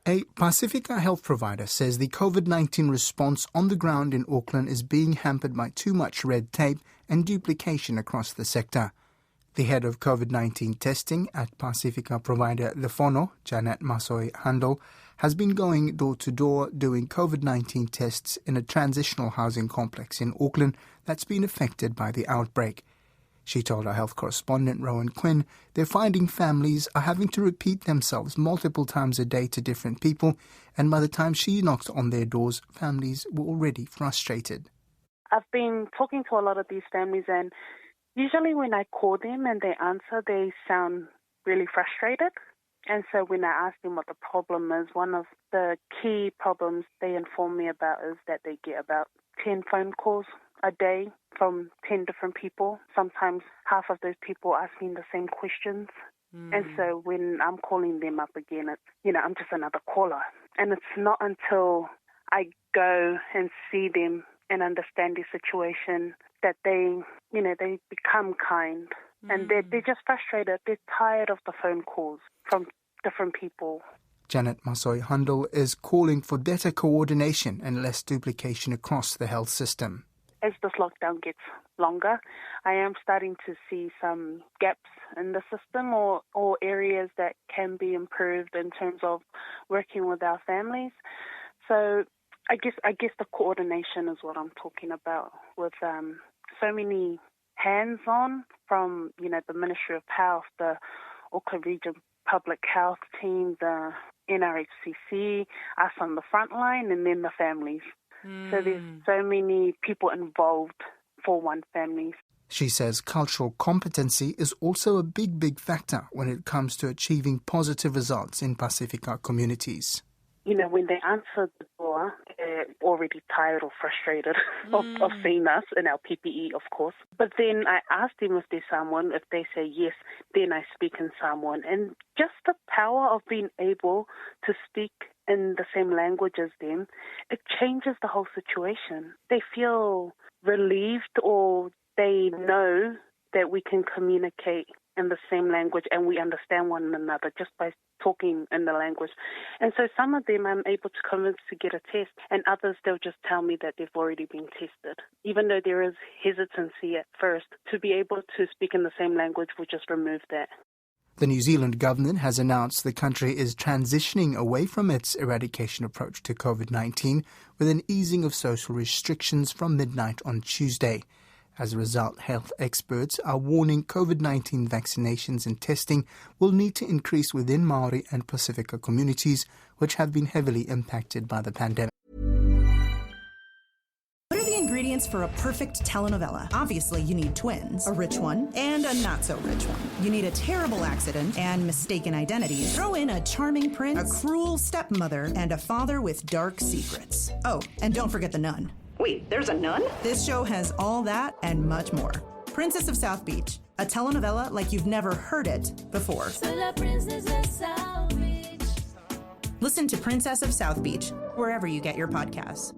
A Pacifica health provider says the COVID-19 response on the ground in Auckland is being hampered by too much red tape and duplication across the sector. The head of COVID-19 testing at Pacifica provider Lefono, Janet Masoi-Handel, has been going door-to-door doing COVID-19 tests in a transitional housing complex in Auckland that's been affected by the outbreak. She told our health correspondent Rowan Quinn they're finding families are having to repeat themselves multiple times a day to different people, and by the time she knocked on their doors, families were already frustrated. I've been talking to a lot of these families, and usually when I call them and they answer, they sound really frustrated. And so when I ask them what the problem is, one of the key problems they inform me about is that they get about 10 phone calls a day from 10 different people. Sometimes half of those people asking the same questions. And so when I'm calling them up again, it's, I'm just another caller. And it's not until I go and see them and understand the situation that they become kind. And they're just frustrated. They're tired of the phone calls from different people. Janet Masoi-Handel is calling for better coordination and less duplication across the health system. As this lockdown gets longer, I am starting to see some gaps in the system or areas that can be improved in terms of working with our families. So I guess the coordination is what I'm talking about, with so many hands-on from, the Ministry of Health, the Auckland Region Public Health Team, the NRHCC, us on the front line, and then the families. So there's so many people involved for one family. She says cultural competency is also a big factor when it comes to achieving positive results in Pacifica communities. When they answer the door, they're already tired or frustrated of seeing us in our PPE, of course. But then I ask them if there's someone. If they say yes, then I speak in Samoan. And just the power of being able to speak in the same language as them, it changes the whole situation. They feel relieved, or they know that we can communicate in the same language and we understand one another just by talking in the language. And so some of them I'm able to convince to get a test, and others they'll just tell me that they've already been tested. Even though there is hesitancy at first, to be able to speak in the same language will just remove that. The New Zealand government has announced the country is transitioning away from its eradication approach to COVID-19 with an easing of social restrictions from midnight on Tuesday. As a result, health experts are warning COVID-19 vaccinations and testing will need to increase within Maori and Pacifica communities, which have been heavily impacted by the pandemic. What are the ingredients for a perfect telenovela? Obviously, you need twins, a rich one and a not-so-rich one. You need a terrible accident and mistaken identities. Throw in a charming prince, a cruel stepmother, and a father with dark secrets. Oh, and don't forget the nun. Wait, there's a nun? This show has all that and much more. Princess of South Beach, a telenovela like you've never heard it before. Listen to Princess of South Beach, wherever you get your podcasts.